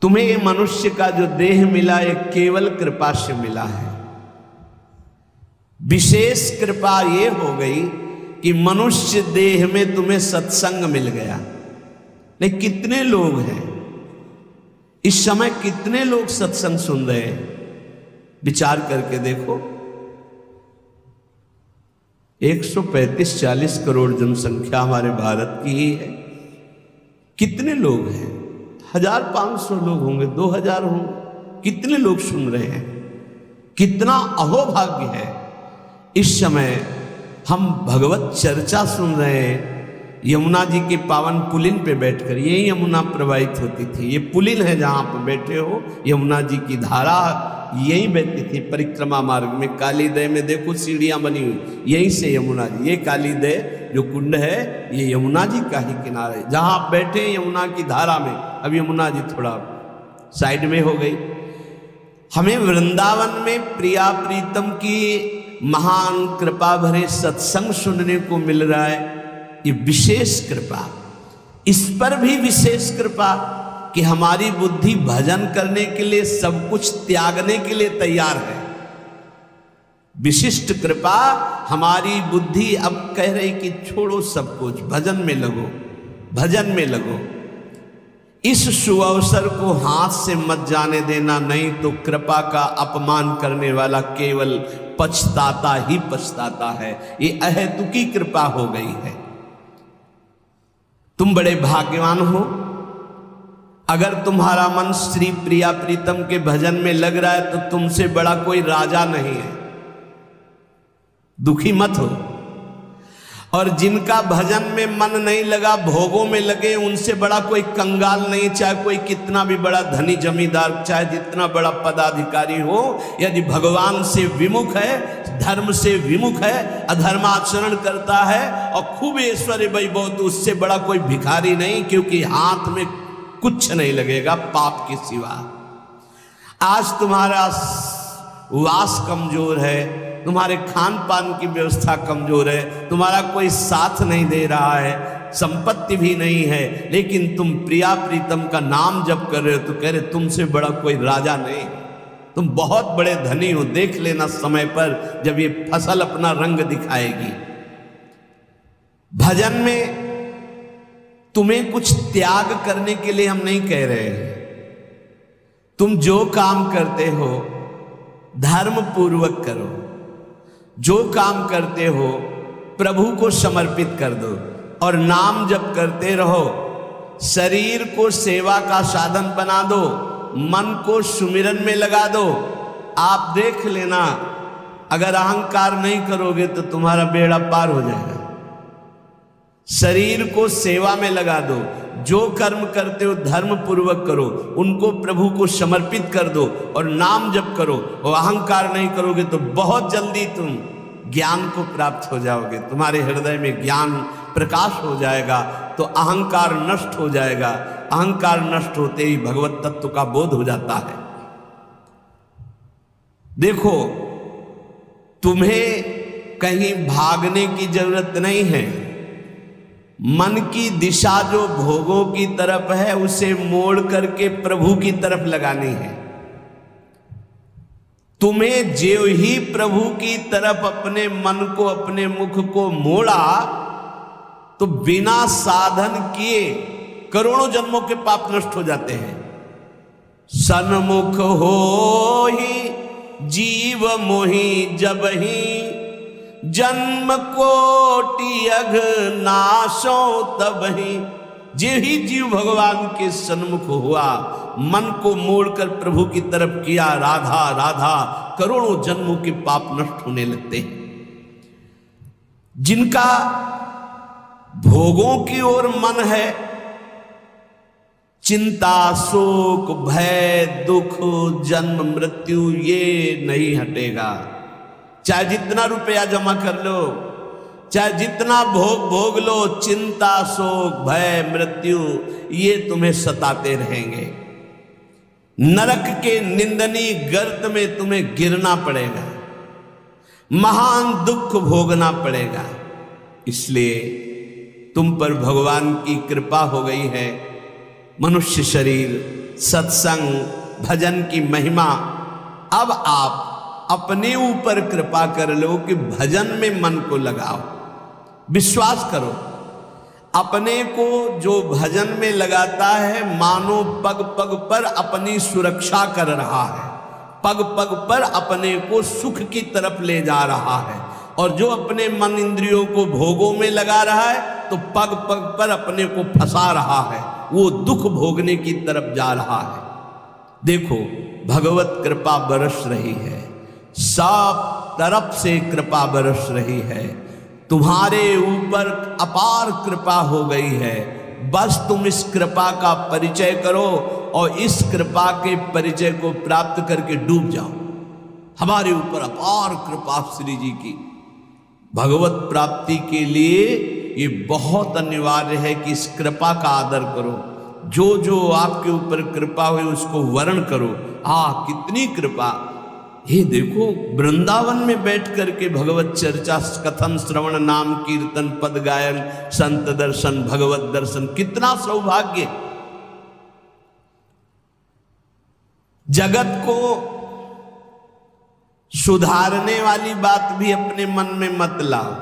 तुम्हें ये मनुष्य का जो देह मिला ये केवल कृपा से मिला है। विशेष कृपा ये हो गई कि मनुष्य देह में तुम्हें सत्संग मिल गया। नहीं, कितने लोग हैं इस समय, कितने लोग सत्संग सुन रहे हैं, विचार करके देखो। 135-40 करोड़ जनसंख्या हमारे भारत की ही है। कितने लोग हैं? 1500 लोग होंगे, 2000 होंगे। कितने लोग सुन रहे हैं? कितना अहोभाग्य है। इस समय हम भगवत चर्चा सुन रहे हैं यमुना जी के पावन पुलिन पे बैठकर। यही यमुना प्रवाहित होती थी। ये पुलिन है जहां आप बैठे हो, यमुना जी की धारा यही बहती थी परिक्रमा मार्ग में। कालीदय में देखो सीढ़ियां बनी हुई, यहीं से यमुना जी, ये कालीदय जो कुंड है ये यमुना जी का ही किनारे, जहां आप बैठे यमुना की धारा में। अब यमुना जी थोड़ा साइड में हो गई। हमें वृंदावन में प्रिया प्रीतम की महान कृपा भरे सत्संग सुनने को मिल रहा है। ये विशेष कृपा। इस पर भी विशेष कृपा कि हमारी बुद्धि भजन करने के लिए सब कुछ त्यागने के लिए तैयार है। विशिष्ट कृपा, हमारी बुद्धि अब कह रही कि छोड़ो सब कुछ, भजन में लगो, भजन में लगो। इस सुअवसर को हाथ से मत जाने देना, नहीं तो कृपा का अपमान करने वाला केवल पछताता ही पछताता है। ये अहेतुकी कृपा हो गई है। तुम बड़े भाग्यवान हो अगर तुम्हारा मन श्री प्रिया प्रीतम के भजन में लग रहा है, तो तुमसे बड़ा कोई राजा नहीं है। दुखी मत हो। और जिनका भजन में मन नहीं लगा, भोगों में लगे, उनसे बड़ा कोई कंगाल नहीं। चाहे कोई कितना भी बड़ा धनी जमींदार, चाहे जितना बड़ा पदाधिकारी हो, यदि भगवान से विमुख है, धर्म से विमुख है, अधर्माचरण करता है और खूब ऐश्वर्य वैभव, तो उससे बड़ा कोई भिखारी नहीं, क्योंकि हाथ में कुछ नहीं लगेगा पाप के सिवा। आज तुम्हारा वास कमजोर है, तुम्हारे खान पान की व्यवस्था कमजोर है, तुम्हारा कोई साथ नहीं दे रहा है, संपत्ति भी नहीं है, लेकिन तुम प्रिया प्रीतम का नाम जप कर रहे हो, तो कह रहे तुमसे बड़ा कोई राजा नहीं, तुम बहुत बड़े धनी हो। देख लेना समय पर जब ये फसल अपना रंग दिखाएगी। भजन में तुम्हें कुछ त्याग करने के लिए हम नहीं कह रहे हैं। तुम जो काम करते हो धर्म पूर्वक करो, जो काम करते हो प्रभु को समर्पित कर दो, और नाम जप करते रहो। शरीर को सेवा का साधन बना दो, मन को सुमिरन में लगा दो। आप देख लेना, अगर अहंकार नहीं करोगे तो तुम्हारा बेड़ा पार हो जाएगा। शरीर को सेवा में लगा दो, जो कर्म करते हो धर्म पूर्वक करो, उनको प्रभु को समर्पित कर दो और नाम जप करो। और अहंकार नहीं करोगे तो बहुत जल्दी तुम ज्ञान को प्राप्त हो जाओगे। तुम्हारे हृदय में ज्ञान प्रकाश हो जाएगा, तो अहंकार नष्ट हो जाएगा। अहंकार नष्ट होते ही भगवत तत्व का बोध हो जाता है। देखो, तुम्हें कहीं भागने की जरूरत नहीं है। मन की दिशा जो भोगों की तरफ है, उसे मोड़ करके प्रभु की तरफ लगानी है। तुम्हें जो ही प्रभु की तरफ अपने मन को, अपने मुख को मोड़ा, तो बिना साधन किए करोड़ों जन्मों के पाप नष्ट हो जाते हैं। सन्मुख हो ही जीव मोहि जब ही, जन्म कोटि अघ नाशो तब ही। जे ही जीव भगवान के सन्मुख हुआ, मन को मोड़कर प्रभु की तरफ किया, राधा राधा, करोड़ों जन्मों के पाप नष्ट होने लगते हैं। जिनका भोगों की ओर मन है, चिंता, शोक, भय, दुख, जन्म मृत्यु ये नहीं हटेगा। चाहे जितना रुपया जमा कर लो, चाहे जितना भोग लो, चिंता, शोक, भय, मृत्यु ये तुम्हें सताते रहेंगे। नरक के निंदनीय गर्त में तुम्हें गिरना पड़ेगा, महान दुख भोगना पड़ेगा। इसलिए तुम पर भगवान की कृपा हो गई है। मनुष्य शरीर सत्संग भजन की महिमा। अब आप अपने ऊपर कृपा कर लो कि भजन में मन को लगाओ। विश्वास करो, अपने को जो भजन में लगाता है मानो पग पग पर अपनी सुरक्षा कर रहा है, पग पग पर अपने को सुख की तरफ ले जा रहा है। और जो अपने मन इंद्रियों को भोगों में लगा रहा है तो पग पग पर अपने को फंसा रहा है, वो दुख भोगने की तरफ जा रहा है। देखो, भगवत कृपा बरस रही है, सब तरफ से कृपा बरस रही है, तुम्हारे ऊपर अपार कृपा हो गई है। बस तुम इस कृपा का परिचय करो और इस कृपा के परिचय को प्राप्त करके डूब जाओ। हमारे ऊपर अपार कृपा श्री जी की। भगवत प्राप्ति के लिए ये बहुत अनिवार्य है कि इस कृपा का आदर करो। जो जो आपके ऊपर कृपा हुई उसको वर्ण करो। कितनी कृपा! ये देखो, वृंदावन में बैठ करके भगवत चर्चा, कथन, श्रवण, नाम कीर्तन, पद गायन, संत दर्शन, भगवत दर्शन, कितना सौभाग्य। जगत को सुधारने वाली बात भी अपने मन में मत लाओ।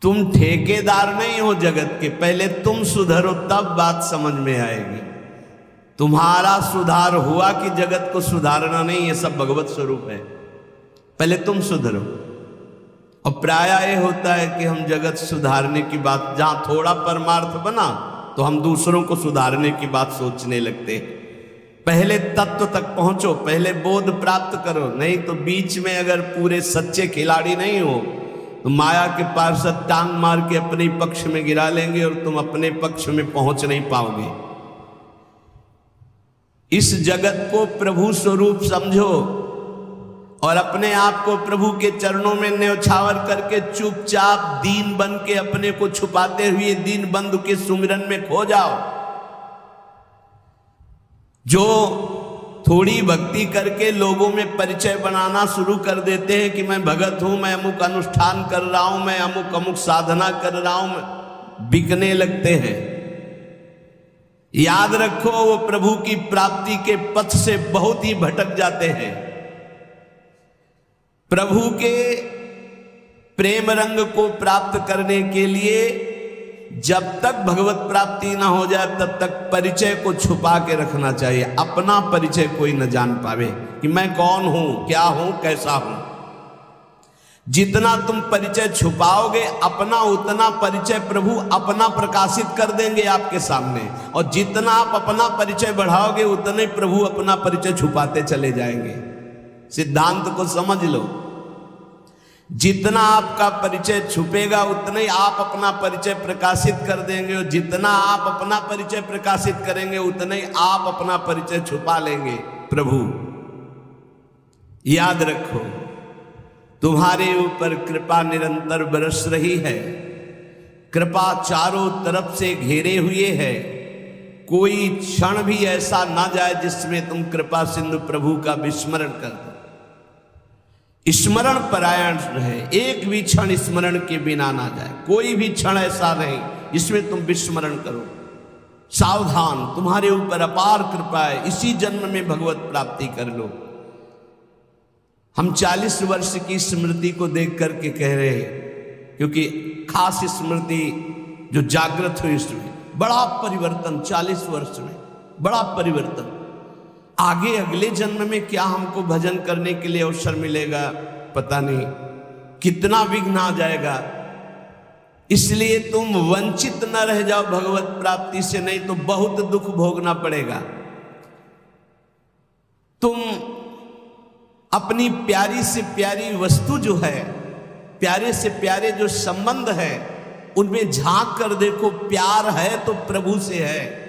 तुम ठेकेदार नहीं हो जगत के, पहले तुम सुधरो तब बात समझ में आएगी। तुम्हारा सुधार हुआ कि जगत को सुधारना नहीं, ये सब भगवत स्वरूप है। पहले तुम सुधरो। और प्रायः ये होता है कि हम जगत सुधारने की बात, जहां थोड़ा परमार्थ बना तो हम दूसरों को सुधारने की बात सोचने लगते हैं। पहले तत्व तक पहुंचो, पहले बोध प्राप्त करो, नहीं तो बीच में अगर पूरे सच्चे खिलाड़ी नहीं हो तो माया के पार्षद टांग मार के अपने पक्ष में गिरा लेंगे और तुम अपने पक्ष में पहुंच नहीं पाओगे। इस जगत को प्रभु स्वरूप समझो और अपने आप को प्रभु के चरणों में न्यौछावर करके चुपचाप दीन बन के अपने को छुपाते हुए दीन बंधु के सुमिरन में खो जाओ। जो थोड़ी भक्ति करके लोगों में परिचय बनाना शुरू कर देते हैं कि मैं भगत हूं, मैं अमुक अनुष्ठान कर रहा हूं, मैं अमुक अमुक साधना कर रहा हूं, बिकने लगते हैं। याद रखो, वो प्रभु की प्राप्ति के पथ से बहुत ही भटक जाते हैं। प्रभु के प्रेम रंग को प्राप्त करने के लिए जब तक भगवत प्राप्ति ना हो जाए तब तक परिचय को छुपा के रखना चाहिए। अपना परिचय कोई न जान पावे कि मैं कौन हूं, क्या हूं, कैसा हूं। जितना तुम परिचय छुपाओगे अपना, उतना परिचय प्रभु अपना प्रकाशित कर देंगे आपके सामने। और जितना आप अपना परिचय बढ़ाओगे उतने प्रभु अपना परिचय छुपाते चले जाएंगे। सिद्धांत को समझ लो। जितना आपका परिचय छुपेगा उतना ही आप अपना परिचय प्रकाशित कर देंगे, और जितना आप अपना परिचय प्रकाशित करेंगे उतना ही आप अपना परिचय छुपा लेंगे। प्रभु याद रखो, तुम्हारे ऊपर कृपा निरंतर बरस रही है। कृपा चारों तरफ से घेरे हुए है। कोई क्षण भी ऐसा ना जाए जिसमें तुम कृपा सिंधु प्रभु का विस्मरण कर दो। स्मरण परायण रहे, एक भी क्षण स्मरण के बिना ना जाए। कोई भी क्षण ऐसा नहीं जिसमें तुम विस्मरण करो। सावधान, तुम्हारे ऊपर अपार कृपा है, इसी जन्म में भगवत प्राप्ति कर लो। हम 40 वर्ष की स्मृति को देख करके कह रहे हैं, क्योंकि खास स्मृति जो जागृत हुई इसमें बड़ा परिवर्तन, 40 वर्ष में बड़ा परिवर्तन। आगे अगले जन्म में क्या हमको भजन करने के लिए अवसर मिलेगा पता नहीं, कितना विघ्न आ जाएगा। इसलिए तुम वंचित न रह जाओ भगवत प्राप्ति से, नहीं तो बहुत दुख भोगना पड़ेगा। तुम अपनी प्यारी से प्यारी वस्तु जो है, प्यारे से प्यारे जो संबंध है, उनमें झांक कर देखो। प्यार है तो प्रभु से है।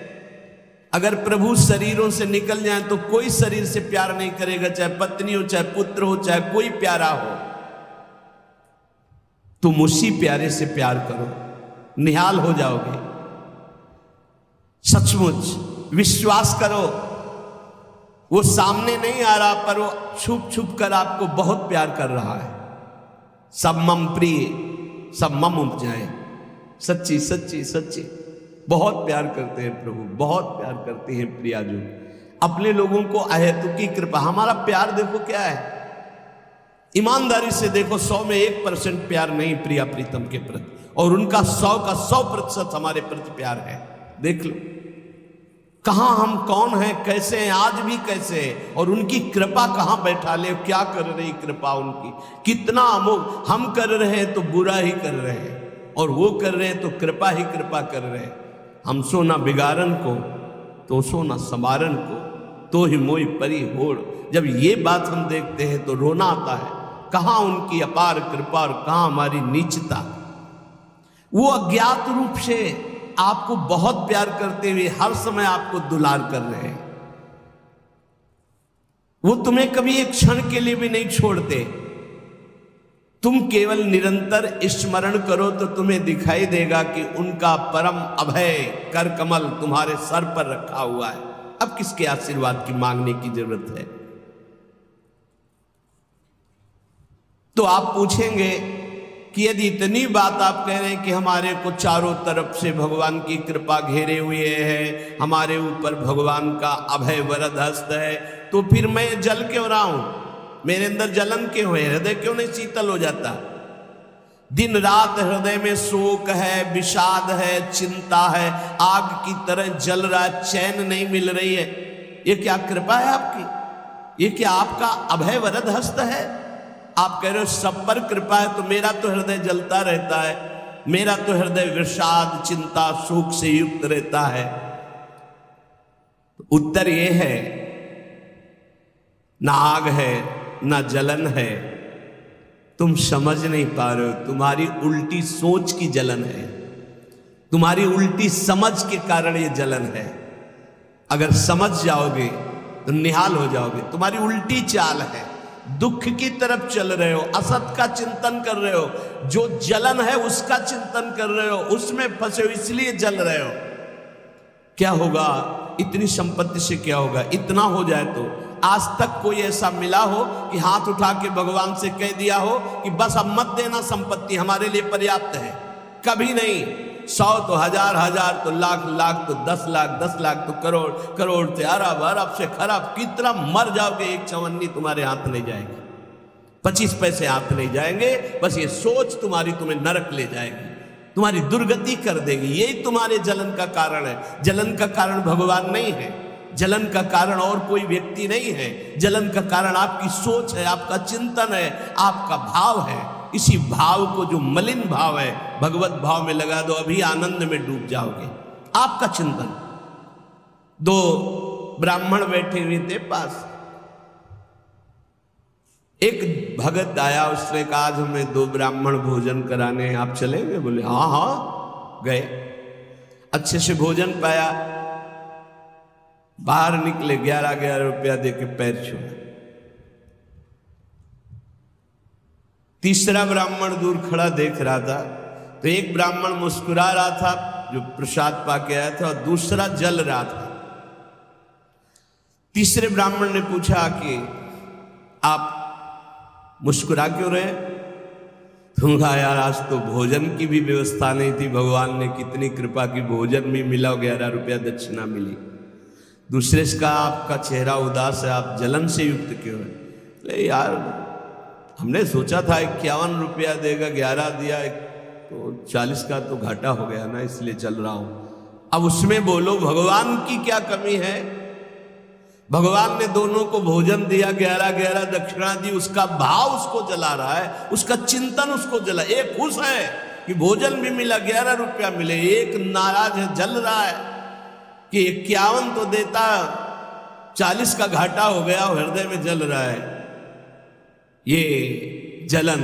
अगर प्रभु शरीरों से निकल जाए तो कोई शरीर से प्यार नहीं करेगा, चाहे पत्नी हो, चाहे पुत्र हो, चाहे कोई प्यारा हो। तुम उसी प्यारे से प्यार करो, निहाल हो जाओगे। सचमुच विश्वास करो, वो सामने नहीं आ रहा पर वो छुप छुप कर आपको बहुत प्यार कर रहा है। सब मम प्रिय, सब मम उपजाए। सच्ची सच्ची सच्ची बहुत प्यार करते हैं प्रभु, बहुत प्यार करते हैं प्रियाजू अपने लोगों को अहेतुकी कृपा। हमारा प्यार देखो क्या है, ईमानदारी से देखो 100 में 1% प्यार नहीं प्रिया प्रीतम के प्रति, और उनका 100 का 100% हमारे प्रति प्यार है। देख लो कहां हम कौन हैं, कैसे हैं, आज भी कैसे हैं, और उनकी कृपा कहां बैठा ले, क्या कर रही कृपा उनकी, कितना अमोघ। हम कर रहे हैं तो बुरा ही कर रहे हैं, और वो कर रहे हैं तो कृपा ही कृपा कर रहे हैं। हम सो ना बिगाड़न को तो सो ना समारन को, तो ही मोई परी होड़। जब ये बात हम देखते हैं तो रोना आता है, कहां उनकी अपार कृपा और कहां हमारी नीचता। वो अज्ञात रूप से आपको बहुत प्यार करते हुए हर समय आपको दुलार कर रहे हैं। वो तुम्हें कभी एक क्षण के लिए भी नहीं छोड़ते। तुम केवल निरंतर स्मरण करो तो तुम्हें दिखाई देगा कि उनका परम अभय कर कमल तुम्हारे सर पर रखा हुआ है। अब किसके आशीर्वाद की मांगने की जरूरत है? तो आप पूछेंगे कि यदि इतनी बात आप कह रहे हैं कि हमारे को चारों तरफ से भगवान की कृपा घेरे हुए है, हमारे ऊपर भगवान का अभय वरद हस्त है, तो फिर मैं जल क्यों रहा हूं, मेरे अंदर जलन क्यों है, हृदय क्यों नहीं शीतल हो जाता? दिन रात हृदय में शोक है, विषाद है, चिंता है, आग की तरह जल रहा है, चैन नहीं मिल रही है। ये क्या कृपा है आपकी? ये क्या आपका अभय वरद हस्त है? आप कह रहे हो सब पर कृपा है, तो मेरा तो हृदय जलता रहता है, मेरा तो हृदय विषाद चिंता शोक से युक्त रहता है। उत्तर यह है, ना आग है ना जलन है, तुम समझ नहीं पा रहे हो। तुम्हारी उल्टी सोच की जलन है, तुम्हारी उल्टी समझ के कारण ये जलन है। अगर समझ जाओगे तो निहाल हो जाओगे। तुम्हारी उल्टी चाल है, दुख की तरफ चल रहे हो, असत का चिंतन कर रहे हो, जो जलन है उसका चिंतन कर रहे हो, उसमें फंसे हो, इसलिए जल रहे हो। क्या होगा इतनी संपत्ति से, क्या होगा इतना हो जाए तो? आज तक कोई ऐसा मिला हो कि हाथ उठा के भगवान से कह दिया हो कि बस अब मत देना, संपत्ति हमारे लिए पर्याप्त है? कभी नहीं। 100 तो हजार, हजार तो लाख, लाख तो 10 लाख, 10 लाख तो करोड़, करोड़ से अरब, अरब से खरब। कितना मर जाओगे, एक चवन्नी तुम्हारे हाथ नहीं जाएगी, 25 पैसे हाथ नहीं जाएंगे। बस ये सोच तुम्हारी तुम्हें नरक ले जाएगी, तुम्हारी दुर्गति कर देगी। यही तुम्हारे जलन का कारण है। जलन का कारण भगवान नहीं है, जलन का कारण और कोई व्यक्ति नहीं है। जलन का कारण आपकी सोच है, आपका चिंतन है, आपका भाव है। इसी भाव को, जो मलिन भाव है, भगवत भाव में लगा दो, अभी आनंद में डूब जाओगे। आपका चिंतन। 2 ब्राह्मण बैठे हुए थे पास, एक भगत आया, उसने कहा आज हमें 2 ब्राह्मण भोजन कराने हैं, आप चलेंगे? बोले हाँ हाँ। गए, अच्छे से भोजन पाया, बाहर निकले, 11 रुपया देके पैर छुए। तीसरा ब्राह्मण दूर खड़ा देख रहा था, तो एक ब्राह्मण मुस्कुरा रहा था जो प्रसाद पाके आया था, और दूसरा जल रहा था। तीसरे ब्राह्मण ने पूछा कि आप मुस्कुरा क्यों रहे? तुम कहा यार आज तो भोजन की भी व्यवस्था नहीं थी, भगवान ने कितनी कृपा की, भोजन भी मिला, 11 रुपया दक्षिणा मिली। दूसरे से कहा आपका चेहरा उदास है, आप जलन से युक्त क्यों है? ले यार हमने सोचा था 51 रुपया देगा, 11 दिया, तो 40 का तो घाटा हो गया ना, इसलिए चल रहा हूं। अब उसमें बोलो भगवान की क्या कमी है? भगवान ने दोनों को भोजन दिया, 11 दक्षिणा दी, उसका भाव उसको जला रहा है, उसका चिंतन उसको जला। एक खुश है कि भोजन भी मिला, 11 रुपया मिले, एक नाराज है, जल रहा है कि 51 तो देता, 40 का घाटा हो गया, हृदय में जल रहा है। ये जलन,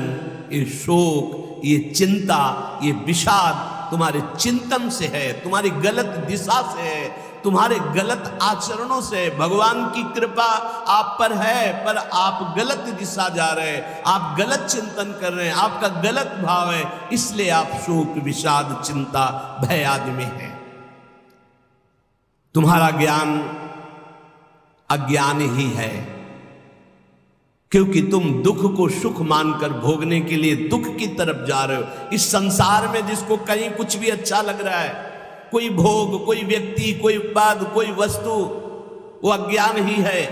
ये शोक, ये चिंता, ये विषाद तुम्हारे चिंतन से है, तुम्हारी गलत दिशा से है, तुम्हारे गलत आचरणों से। भगवान की कृपा आप पर है, पर आप गलत दिशा जा रहे हैं, आप गलत चिंतन कर रहे हैं, आपका गलत भाव है, इसलिए आप शोक, विषाद, चिंता, भय आदि में हैं। तुम्हारा ज्ञान अज्ञान ही है, क्योंकि तुम दुख को सुख मानकर भोगने के लिए दुख की तरफ जा रहे हो। इस संसार में जिसको कहीं कुछ भी अच्छा लग रहा है, कोई भोग, कोई व्यक्ति, कोई पद, कोई वस्तु, वो अज्ञान ही है।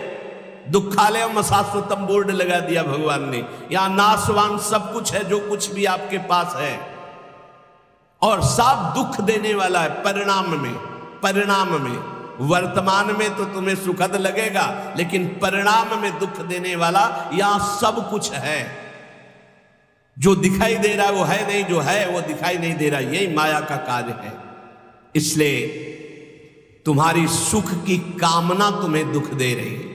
दुखालय में शाश्वतम बोर्ड लगा दिया भगवान ने, यहां नाशवान सब कुछ है जो कुछ भी आपके पास है, और सब दुख देने वाला है परिणाम में। वर्तमान में तो तुम्हें सुखद लगेगा, लेकिन परिणाम में दुख देने वाला यहां सब कुछ है। जो दिखाई दे रहा है वो है नहीं, जो है वो दिखाई नहीं दे रहा, यही माया का कार्य है। इसलिए तुम्हारी सुख की कामना तुम्हें दुख दे रही है।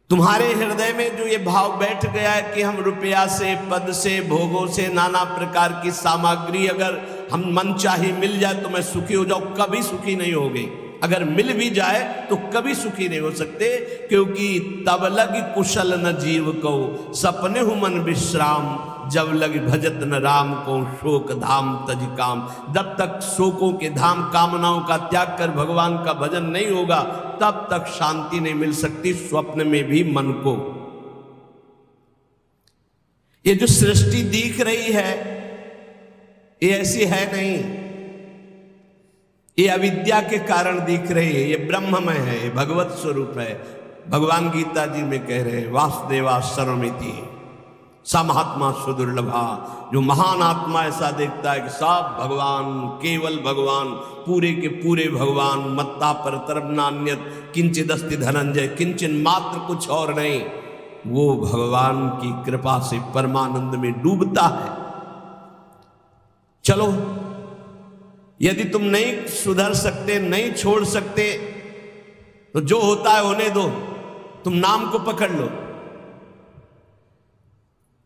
तुम्हारे हृदय में जो ये भाव बैठ गया है कि हम रुपया से, पद से, भोगों से, नाना प्रकार की सामग्री अगर हम मन चाहे मिल जाए तो मैं सुखी हो जाऊं, कभी सुखी नहीं होगी। अगर मिल भी जाए तो कभी सुखी नहीं हो सकते, क्योंकि तब लग कुशल न जीव को सपने हु मन विश्राम, जब लग भजत न राम को शोक धाम तज काम। जब तक शोकों के धाम कामनाओं का त्याग कर भगवान का भजन नहीं होगा, तब तक शांति नहीं मिल सकती स्वप्न में भी मन को। ये जो सृष्टि दिख रही है ये ऐसी है नहीं, ये अविद्या के कारण दिख रही है, ये ब्रह्ममय है, ये भगवत स्वरूप है। भगवान गीता जी में कह रहे हैं वासुदेवा सर्वमिति स महात्मा सुदुर्लभा। जो महान आत्मा ऐसा देखता है कि सब भगवान, केवल भगवान, पूरे के पूरे भगवान, मत्ता पर तरबनान्यत किंचिदस्ति धनंजय, किंचन मात्र कुछ और नहीं, वो भगवान की कृपा से परमानंद में डूबता है। चलो, यदि तुम नहीं सुधर सकते, नहीं छोड़ सकते, तो जो होता है होने दो, तुम नाम को पकड़ लो।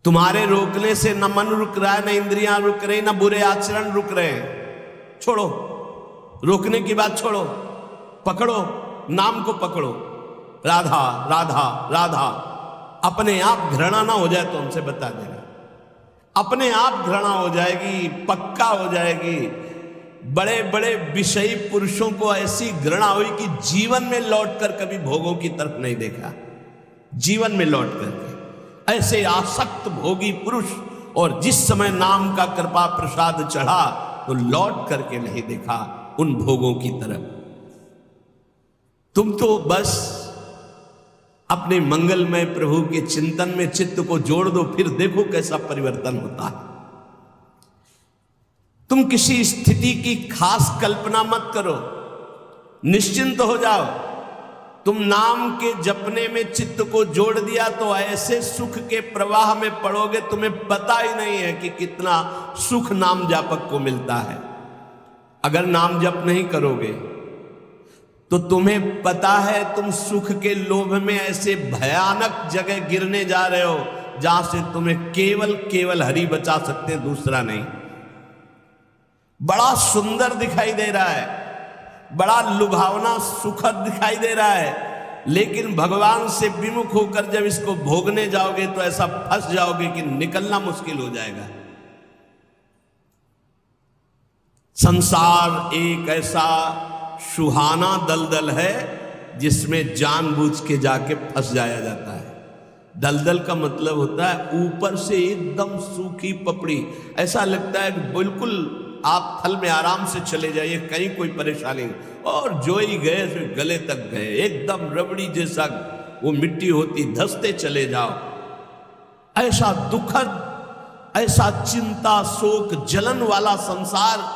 तुम्हारे रोकने से न मन रुक रहा है, न इंद्रियां रुक रही, न बुरे आचरण रुक रहे हैं। छोड़ो, रोकने की बात छोड़ो, पकड़ो, नाम को पकड़ो। राधा राधा राधा। अपने आप घृणा ना हो जाए तो हमसे बता देना, अपने आप घृणा हो जाएगी, पक्का हो जाएगी। बड़े बड़े विषयी पुरुषों को ऐसी घृणा हुई कि जीवन में लौटकर कभी भोगों की तरफ नहीं देखा, जीवन में लौट करके ऐसे आसक्त भोगी पुरुष, और जिस समय नाम का कृपा प्रसाद चढ़ा तो लौट करके नहीं देखा उन भोगों की तरफ। तुम तो बस अपने मंगलमय प्रभु के चिंतन में चित्त को जोड़ दो, फिर देखो कैसा परिवर्तन होता है। तुम किसी स्थिति की खास कल्पना मत करो, निश्चिंत हो जाओ। तुम नाम के जपने में चित्त को जोड़ दिया तो ऐसे सुख के प्रवाह में पड़ोगे, तुम्हें पता ही नहीं है कि कितना सुख नाम जापक को मिलता है। अगर नाम जप नहीं करोगे तो तुम्हें पता है तुम सुख के लोभ में ऐसे भयानक जगह गिरने जा रहे हो जहां से तुम्हें केवल केवल हरि बचा सकते हैं, दूसरा नहीं। बड़ा सुंदर दिखाई दे रहा है, बड़ा लुभावना सुखद दिखाई दे रहा है, लेकिन भगवान से विमुख होकर जब इसको भोगने जाओगे तो ऐसा फंस जाओगे कि निकलना मुश्किल हो जाएगा। संसार एक ऐसा सुहाना दलदल है जिसमें जानबूझ के जाके फंस जाया जाता है। दलदल का मतलब होता है ऊपर से एकदम सूखी पपड़ी, ऐसा लगता है बिल्कुल आप थल में आराम से चले जाइए, कहीं कोई परेशानी नहीं, और जो ही गए फिर गले तक गए, एकदम रबड़ी जैसा वो मिट्टी होती, धंसते चले जाओ। ऐसा दुखद, ऐसा चिंता शोक जलन वाला संसार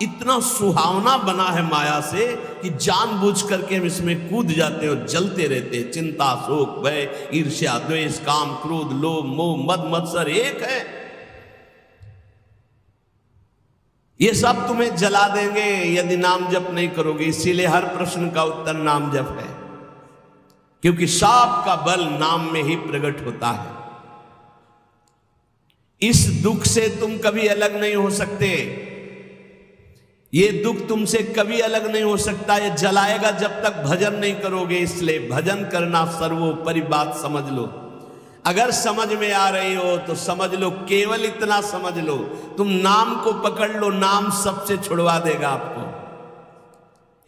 इतना सुहावना बना है माया से कि जानबूझ करके हम इसमें कूद जाते हैं और जलते रहते हैं। चिंता शोक भय ईर्ष्या द्वेष काम क्रोध लोभ मोह मद मत्सर एक है, ये सब तुम्हें जला देंगे यदि नाम जप नहीं करोगे। इसीलिए हर प्रश्न का उत्तर नाम जप है, क्योंकि सब का बल नाम में ही प्रकट होता है। इस दुख से तुम कभी अलग नहीं हो सकते, ये दुख तुमसे कभी अलग नहीं हो सकता, ये जलाएगा जब तक भजन नहीं करोगे। इसलिए भजन करना सर्वोपरि बात समझ लो। अगर समझ में आ रही हो तो समझ लो, केवल इतना समझ लो, तुम नाम को पकड़ लो, नाम सबसे छुड़वा देगा आपको।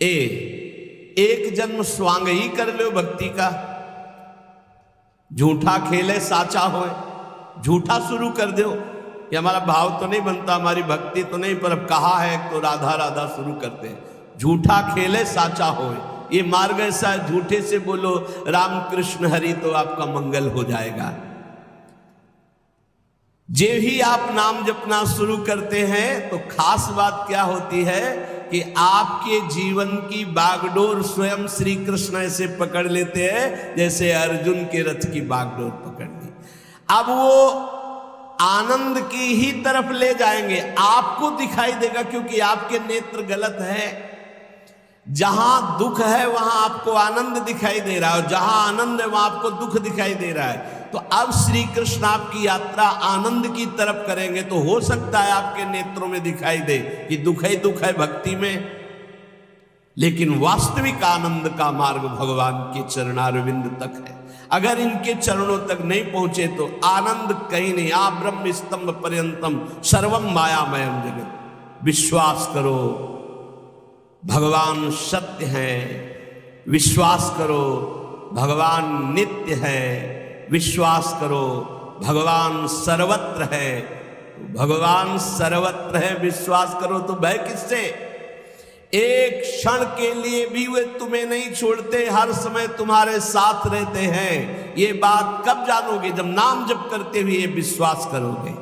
एक जन्म स्वांग ही कर लो भक्ति का, झूठा खेले साचा होए, झूठा शुरू कर दो, ये हमारा भाव तो नहीं बनता, हमारी भक्ति तो नहीं, पर अब कहा है तो राधा राधा शुरू करते हैं। झूठा खेले साचा होए, ये मार्ग ऐसा है, झूठे से बोलो राम कृष्ण हरि तो आपका मंगल हो जाएगा। जे ही आप नाम जपना शुरू करते हैं तो खास बात क्या होती है कि आपके जीवन की बागडोर स्वयं श्री कृष्ण ऐसे पकड़ लेते हैं जैसे अर्जुन के रथ की बागडोर पकड़ ली। अब वो आनंद की ही तरफ ले जाएंगे, आपको दिखाई देगा क्योंकि आपके नेत्र गलत है। जहां दुख है वहां आपको आनंद दिखाई दे रहा है और जहां आनंद है वहां आपको दुख दिखाई दे रहा है। तो अब श्री कृष्ण आपकी यात्रा आनंद की तरफ करेंगे तो हो सकता है आपके नेत्रों में दिखाई दे कि दुख ही दुख है भक्ति में, लेकिन वास्तविक आनंद का मार्ग भगवान के चरणारविंद तक है। अगर इनके चरणों तक नहीं पहुंचे तो आनंद कहीं नहीं। आ ब्रह्म स्तंभ पर्यंतम सर्वम मायामयम जगत। विश्वास करो भगवान सत्य है, विश्वास करो भगवान नित्य है, विश्वास करो भगवान सर्वत्र है। भगवान सर्वत्र है, विश्वास करो तो भय किससे? एक क्षण के लिए भी वे तुम्हें नहीं छोड़ते, हर समय तुम्हारे साथ रहते हैं। ये बात कब जानोगे? जब नाम जप करते हुए विश्वास करोगे।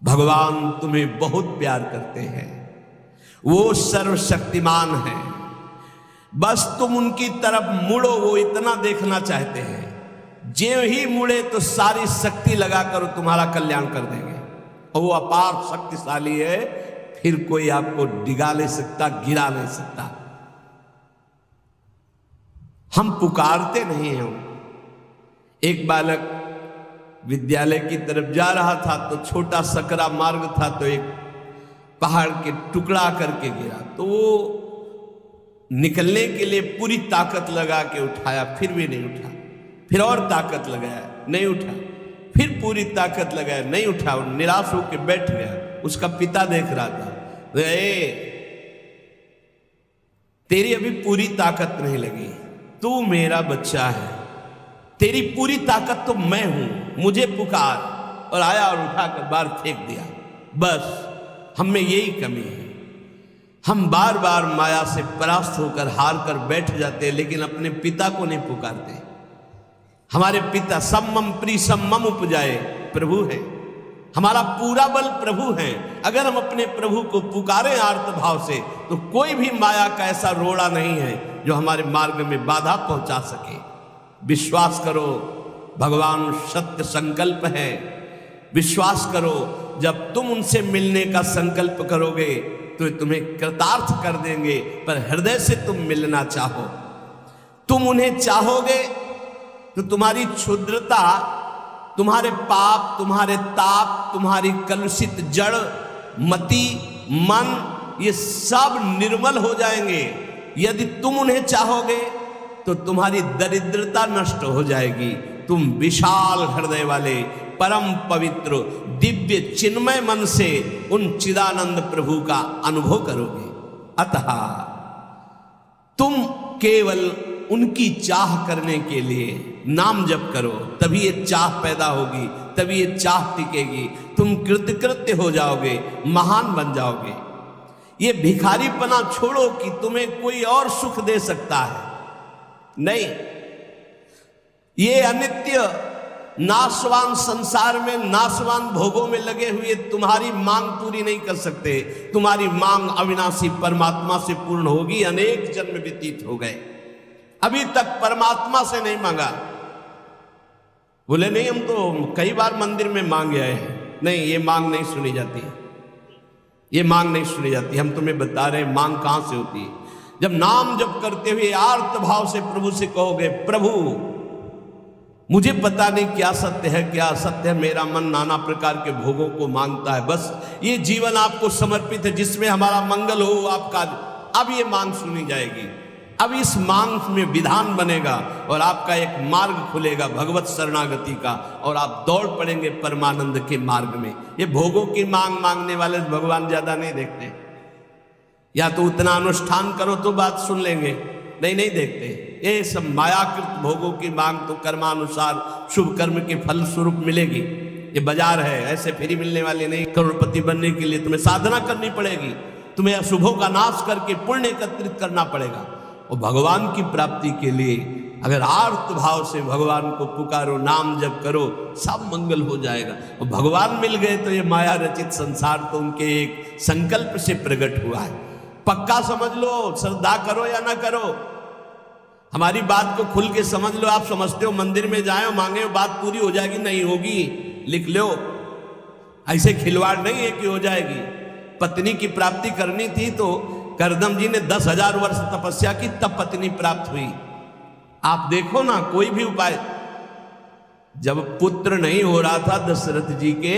भगवान तुम्हें बहुत प्यार करते हैं, वो सर्वशक्तिमान है, बस तुम उनकी तरफ मुड़ो, वो इतना देखना चाहते हैं। जो ही मुड़े तो सारी शक्ति लगाकर तुम्हारा कल्याण कर देंगे और वो अपार शक्तिशाली है, फिर कोई आपको डिगा नहीं सकता, गिरा नहीं सकता। हम पुकारते नहीं हैं। एक बालक विद्यालय की तरफ जा रहा था तो छोटा सकरा मार्ग था, तो एक पहाड़ के टुकड़ा करके गिरा, तो वो निकलने के लिए पूरी ताकत लगा के उठाया, फिर भी नहीं उठा। फिर और ताकत लगाया, नहीं उठा। फिर पूरी ताकत लगाया, नहीं उठा। और निराश होकर बैठ गया। उसका पिता देख रहा था, तेरी अभी पूरी ताकत नहीं लगी, तू मेरा बच्चा है, तेरी पूरी ताकत तो मैं हूं, मुझे पुकार। और आया और उठाकर बाहर फेंक दिया। बस हम में यही कमी है, हम बार बार माया से परास्त होकर हार कर बैठ जाते हैं, लेकिन अपने पिता को नहीं पुकारते। हमारे पिता सम्मम प्रीसम्मम उपजाए प्रभु है, हमारा पूरा बल प्रभु है। अगर हम अपने प्रभु को पुकारें आर्त भाव से तो कोई भी माया का ऐसा रोड़ा नहीं है जो हमारे मार्ग में बाधा पहुंचा सके। विश्वास करो भगवान सत्य संकल्प है। विश्वास करो जब तुम उनसे मिलने का संकल्प करोगे तो तुम्हें कृतार्थ कर देंगे, पर हृदय से तुम मिलना चाहो। तुम उन्हें चाहोगे तो तुम्हारी क्षुद्रता, तुम्हारे पाप, तुम्हारे ताप, तुम्हारी कलुषित जड़ मति मन, ये सब निर्मल हो जाएंगे। यदि तुम उन्हें चाहोगे तो तुम्हारी दरिद्रता नष्ट हो जाएगी। तुम विशाल हृदय वाले परम पवित्र दिव्य चिन्मय मन से उन चिदानंद प्रभु का अनुभव करोगे। अतः तुम केवल उनकी चाह करने के लिए नाम जप करो, तभी ये चाह पैदा होगी, तभी ये चाह टिकेगी। तुम कृतकृत्य हो जाओगे, महान बन जाओगे। ये भिखारीपना छोड़ो कि तुम्हें कोई और सुख दे सकता है, नहीं। ये अनित्य नाशवान संसार में नाशवान भोगों में लगे हुए तुम्हारी मांग पूरी नहीं कर सकते। तुम्हारी मांग अविनाशी परमात्मा से पूर्ण होगी। अनेक जन्म व्यतीत हो गए, अभी तक परमात्मा से नहीं मांगा। बोले नहीं, हम तो कई बार मंदिर में मांग आए हैं। नहीं, ये मांग नहीं सुनी जाती, ये मांग नहीं सुनी जाती। हम तुम्हें बता रहे हैं मांग कहां से होती है। जब नाम जप करते हुए आर्त भाव से प्रभु से कहोगे, प्रभु मुझे पता नहीं क्या सत्य है क्या असत्य है, मेरा मन नाना प्रकार के भोगों को मांगता है, बस ये जीवन आपको समर्पित है, जिसमें हमारा मंगल हो आपका। अब ये मांग सुनी जाएगी। अब इस मांग में विधान बनेगा और आपका एक मार्ग खुलेगा भगवत शरणागति का, और आप दौड़ पड़ेंगे परमानंद के मार्ग में। ये भोगों की मांग मांगने वाले भगवान ज्यादा नहीं देखते। या तो उतना अनुष्ठान करो तो बात सुन लेंगे, नहीं देखते। ये सब मायाकृत भोगों की मांग तो कर्मानुसार शुभ कर्म के फल स्वरूप मिलेगी, ये बाजार है, ऐसे फ्री मिलने वाले नहीं। करोड़पति बनने के लिए तुम्हें साधना करनी पड़ेगी, तुम्हें अशुभों का नाश करके पुण्य एकत्रित करना पड़ेगा। और भगवान की प्राप्ति के लिए अगर आर्त भाव से भगवान को पुकारो, नाम जप करो, सब मंगल हो जाएगा। और भगवान मिल गए तो ये माया रचित संसार तो उनके एक संकल्प से प्रकट हुआ है। पक्का समझ लो, श्रद्धा करो या ना करो, हमारी बात को खुल के समझ लो। आप समझते हो मंदिर में जाए मांगे बात पूरी हो जाएगी, नहीं होगी, लिख लो। ऐसे खिलवाड़ नहीं है कि हो जाएगी। पत्नी की प्राप्ति करनी थी तो करदम जी ने 10,000 वर्ष तपस्या की, तब पत्नी प्राप्त हुई। आप देखो ना, कोई भी उपाय। जब पुत्र नहीं हो रहा था दशरथ जी के,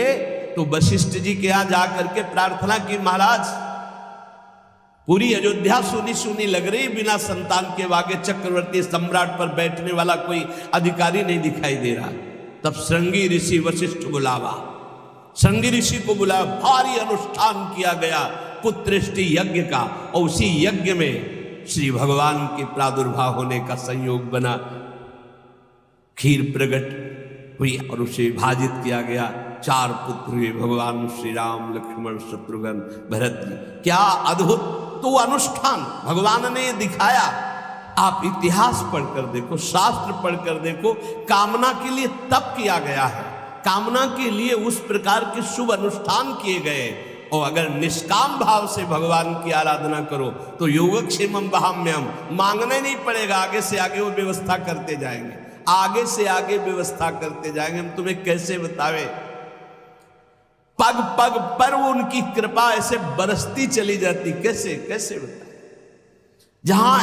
तो वशिष्ठ जी के यहां जाकर के प्रार्थना की, महाराज पूरी अयोध्या सुनी सुनी लग रही, बिना संतान के आगे चक्रवर्ती सम्राट पर बैठने वाला कोई अधिकारी नहीं दिखाई दे रहा। तब श्रृंगी ऋषि वशिष्ठ बुलावा, श्रृंगी ऋषि को बुलाया, भारी अनुष्ठान किया गया पुत्रेष्टि यज्ञ का। और उसी यज्ञ में श्री भगवान के प्रादुर्भाव होने का संयोग बना, खीर प्रकट हुई और उसे विभाजित किया गया। 4 पुत्र हुए, भगवान श्री राम, लक्ष्मण, शत्रुघ्न, भरत जी। क्या अद्भुत तो अनुष्ठान भगवान ने दिखाया। आप इतिहास पढ़कर देखो, शास्त्र पढ़कर देखो, कामना के लिए तप किया गया है, कामना के लिए उस प्रकार के शुभ अनुष्ठान किए गए। और अगर निष्काम भाव से भगवान की आराधना करो तो योगक्षेमम वहाम्यम, मांगना नहीं पड़ेगा, आगे से आगे वो व्यवस्था करते जाएंगे, आगे से आगे व्यवस्था करते जाएंगे। हम तुम्हें कैसे बतावे, पग पग पर वो उनकी कृपा ऐसे बरसती चली जाती। कैसे कैसे बताए, जहां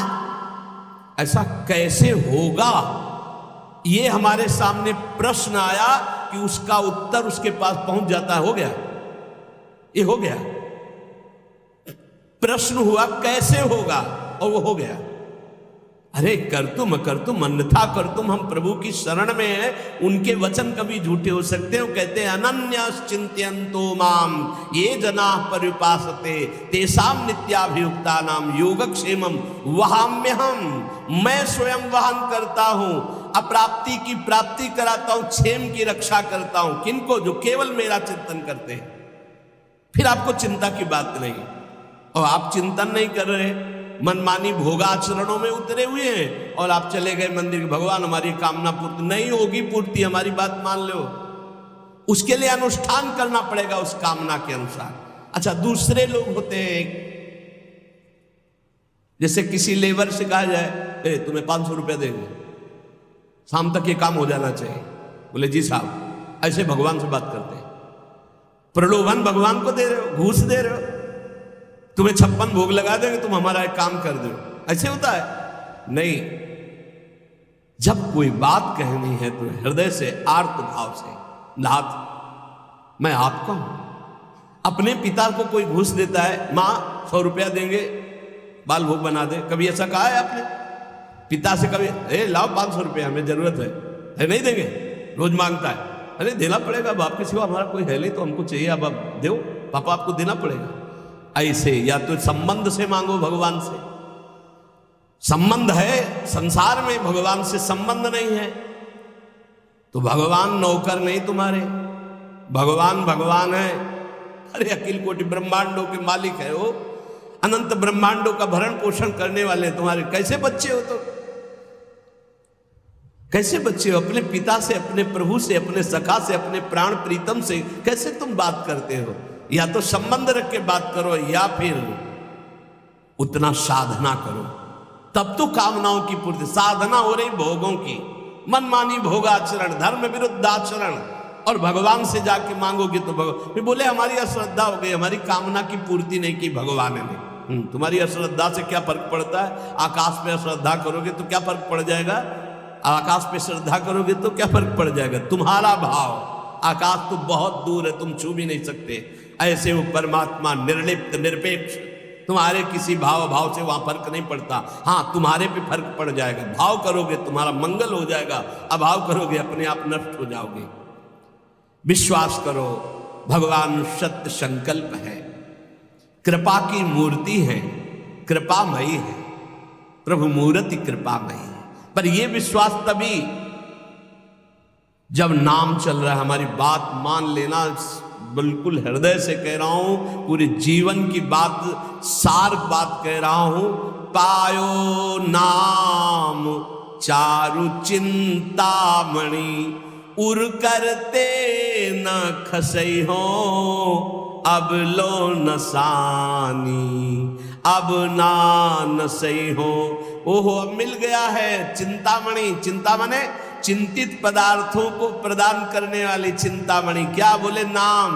ऐसा कैसे होगा, ये हमारे सामने प्रश्न आया कि उसका उत्तर उसके पास पहुंच जाता है। हो गया, ये हो गया। प्रश्न हुआ कैसे होगा, और वो हो गया। अरे कर तुम अन्यथा कर तुम, हम प्रभु की शरण में हैं, उनके वचन कभी झूठे हो सकते हैं। कहते हैं अनन्यश्चिन्तयन्तो माम ये जना पर्युपासते तेषां नित्याभियुक्ता नाम योगक्षेमम वहाम्यहम, मैं स्वयं वहन करता हूं, अप्राप्ति की प्राप्ति कराता हूं, क्षेम की रक्षा करता हूं। किनको? जो केवल मेरा चिंतन करते हैं। फिर आपको चिंता की बात नहीं, और आप चिंतन नहीं कर रहे, मनमानी भोगाचरणों में उतरे हुए हैं, और आप चले गए मंदिर, भगवान हमारी कामना पूर्ति नहीं होगी, पूर्ति हमारी बात मान लो। उसके लिए अनुष्ठान करना पड़ेगा उस कामना के अनुसार। अच्छा, दूसरे लोग होते हैं, जैसे किसी लेबर से कहा जाए तुम्हें 500 रुपया देंगे, शाम तक ये काम हो जाना चाहिए। बोले जी साहब, ऐसे भगवान से बात करते हैं। प्रलोभन भगवान को दे रहे हो, घूस दे रहे हो, तुम्हें 56 भोग लगा देंगे, तुम हमारा एक काम कर दो। ऐसे होता है? नहीं। जब कोई बात कहनी है तो हृदय से, आर्त भाव से, नाथ मैं आपका हूं। अपने पिता को कोई घूस देता है, मां 100 रुपया देंगे बाल भोग बना दे, कभी ऐसा कहा है आपने पिता से? कभी लाओ 500 रुपया, हमें जरूरत है नहीं देंगे, रोज मांगता है, अरे देना पड़ेगा, बाप के सिवा हमारा कोई है नहीं, तो हमको चाहिए, अब आप दो, पापा आपको देना पड़ेगा। ऐसे या तो संबंध से मांगो, भगवान से संबंध है, संसार में भगवान से संबंध नहीं है, तो भगवान नौकर नहीं तुम्हारे, भगवान भगवान है। अरे अखिल कोटि ब्रह्मांडों के मालिक है वो, अनंत ब्रह्मांडों का भरण पोषण करने वाले तुम्हारे। कैसे बच्चे हो? तो कैसे बच्चे हो? अपने पिता से, अपने प्रभु से, अपने सखा से, अपने प्राण प्रीतम से कैसे तुम बात करते हो? या तो संबंध रख के बात करो, या फिर उतना साधना करो, तब तो कामनाओं की पूर्ति। साधना हो रही भोगों की, मनमानी भोगाचरण, धर्म विरुद्ध आचरण, और भगवान से जाके मांगोगे तो भगवान फिर बोले हमारी अश्रद्धा हो गई, हमारी कामना की पूर्ति नहीं की भगवान ने। तुम्हारी अश्रद्धा से क्या फर्क पड़ता है? आकाश पे अश्रद्धा करोगे तो क्या फर्क पड़ जाएगा? आकाश पे श्रद्धा करोगे तो क्या फर्क पड़ जाएगा? तुम्हारा भाव, आकाश तो बहुत दूर है, तुम छू भी नहीं सकते। ऐसे वो परमात्मा निर्लिप्त निरपेक्ष, तुम्हारे किसी भाव से वहां फर्क नहीं पड़ता। हाँ, तुम्हारे पे फर्क पड़ जाएगा। भाव करोगे तुम्हारा मंगल हो जाएगा, अभाव करोगे अपने आप नष्ट हो जाओगे। विश्वास करो, भगवान सत्य संकल्प है, कृपा की मूर्ति है, कृपामयी है, प्रभु मूर्ति कृपामयी है। पर यह विश्वास तभी जब नाम चल रहा है, हमारी बात मान लेना, बिल्कुल हृदय से कह रहा हूं, पूरे जीवन की बात, सार बात कह रहा हूं। पायो नाम चारु चिंतामणि, उर करते न खसई हो, अब लो नसानी, अब ना नसई हो। ओहो, अब मिल गया है चिंतामणि। चिंता माने चिंतित पदार्थों को प्रदान करने वाली चिंतामणि। क्या बोले? नाम।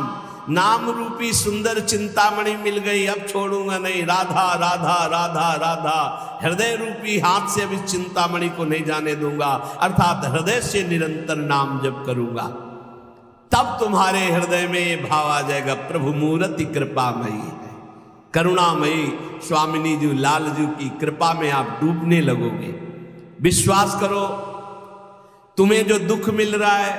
नाम रूपी सुंदर चिंतामणि मिल गई, अब छोड़ूंगा नहीं। राधा राधा राधा राधा, हृदय रूपी हाथ से अब इस चिंतामणि को नहीं जाने दूंगा, अर्थात हृदय से निरंतर नाम जप करूंगा। तब तुम्हारे हृदय में ये भाव आ जाएगा, प्रभु मूर्ति कृपामयी है, करुणामयी। स्वामिनी जी, लाल जी की कृपा में आप डूबने लगोगे। विश्वास करो, तुम्हें जो दुख मिल रहा है,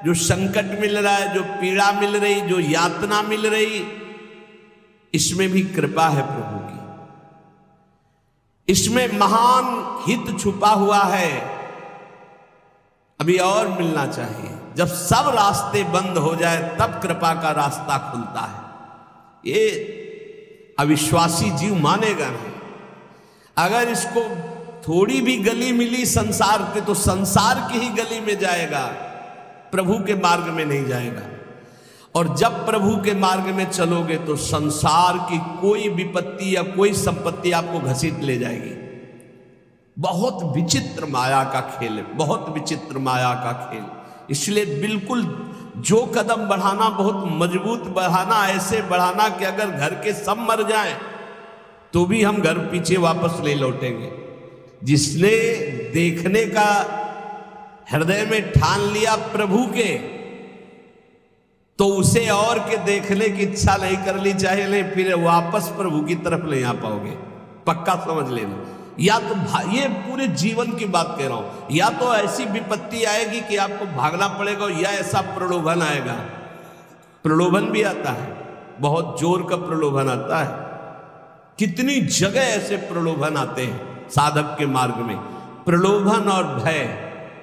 जो संकट मिल रहा है, जो पीड़ा मिल रही, जो यातना मिल रही, इसमें भी कृपा है प्रभु की। इसमें महान हित छुपा हुआ है, अभी और मिलना चाहिए। जब सब रास्ते बंद हो जाए तब कृपा का रास्ता खुलता है। ये अविश्वासी जीव मानेगा नहीं। अगर इसको थोड़ी भी गली मिली संसार के, तो संसार की ही गली में जाएगा, प्रभु के मार्ग में नहीं जाएगा। और जब प्रभु के मार्ग में चलोगे तो संसार की कोई विपत्ति या कोई संपत्ति आपको घसीट ले जाएगी। बहुत विचित्र माया का खेल है, बहुत विचित्र माया का खेल। इसलिए बिल्कुल जो कदम बढ़ाना बहुत मजबूत बढ़ाना, ऐसे बढ़ाना कि अगर घर के सब मर जाएं तो भी हम घर पीछे वापस ले लौटेंगे। जिसने देखने का हृदय में ठान लिया प्रभु के, तो उसे और के देखने की इच्छा नहीं कर ली, चाहे नहीं, फिर वापस प्रभु की तरफ नहीं आ पाओगे, पक्का समझ लेना। या तो ये पूरे जीवन की बात कह रहा हूं, या तो ऐसी विपत्ति आएगी कि आपको भागना पड़ेगा, या ऐसा प्रलोभन आएगा। प्रलोभन भी आता है, बहुत जोर का प्रलोभन आता है। कितनी जगह ऐसे प्रलोभन आते हैं साधक के मार्ग में। प्रलोभन और भय,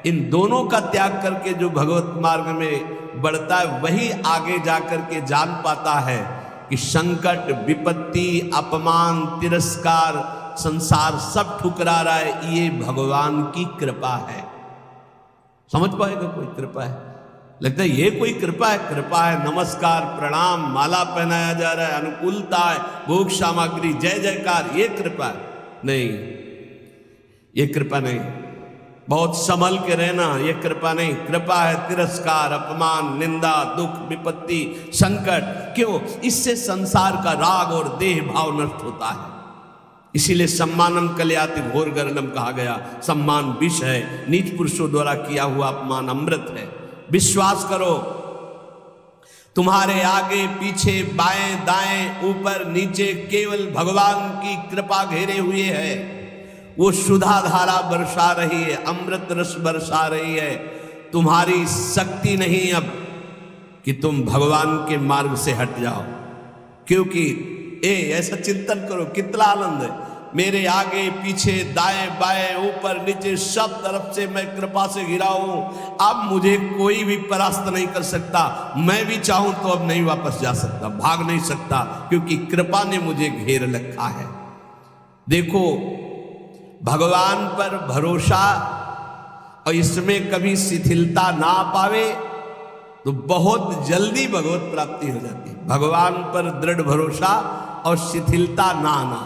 इन दोनों का त्याग करके जो भगवत मार्ग में बढ़ता है, वही आगे जाकर के जान पाता है कि संकट, विपत्ति, अपमान, तिरस्कार, संसार सब ठुकरा रहा है, ये भगवान की कृपा है। समझ पाएगा कोई कृपा है? लगता है ये कोई कृपा है? कृपा है, नमस्कार, प्रणाम, माला पहनाया जा रहा है, अनुकूलता है, भोग सामग्री, जय जयकार, ये कृपा है? नहीं, ये कृपा नहीं। बहुत संभल के रहना, ये कृपा नहीं। कृपा है तिरस्कार, अपमान, निंदा, दुख, विपत्ति, संकट। क्यों? इससे संसार का राग और देह भाव नष्ट होता है। इसीलिए सम्मानम कल्याति घोर गर्णम कहा गया। सम्मान विष है, नीच पुरुषों द्वारा किया हुआ अपमान अमृत है। विश्वास करो, तुम्हारे आगे पीछे, बाएं दाएं, ऊपर नीचे केवल भगवान की कृपा घेरे हुए है। वो सुधा धारा बरसा रही है, अमृत रस बरसा रही है। तुम्हारी शक्ति नहीं अब कि तुम भगवान के मार्ग से हट जाओ, क्योंकि ऐसा चिंतन करो, कितना आनंद है। मेरे आगे पीछे, दाएं बाएं, ऊपर नीचे, सब तरफ से मैं कृपा से घिरा हूं। अब मुझे कोई भी परास्त नहीं कर सकता। मैं भी चाहूं तो अब नहीं वापस जा सकता, भाग नहीं सकता, क्योंकि कृपा ने मुझे घेर रखा है। देखो, भगवान पर भरोसा और इसमें कभी शिथिलता ना पावे तो बहुत जल्दी भगवत प्राप्ति हो जाती है। भगवान पर दृढ़ भरोसा और शिथिलता ना आना,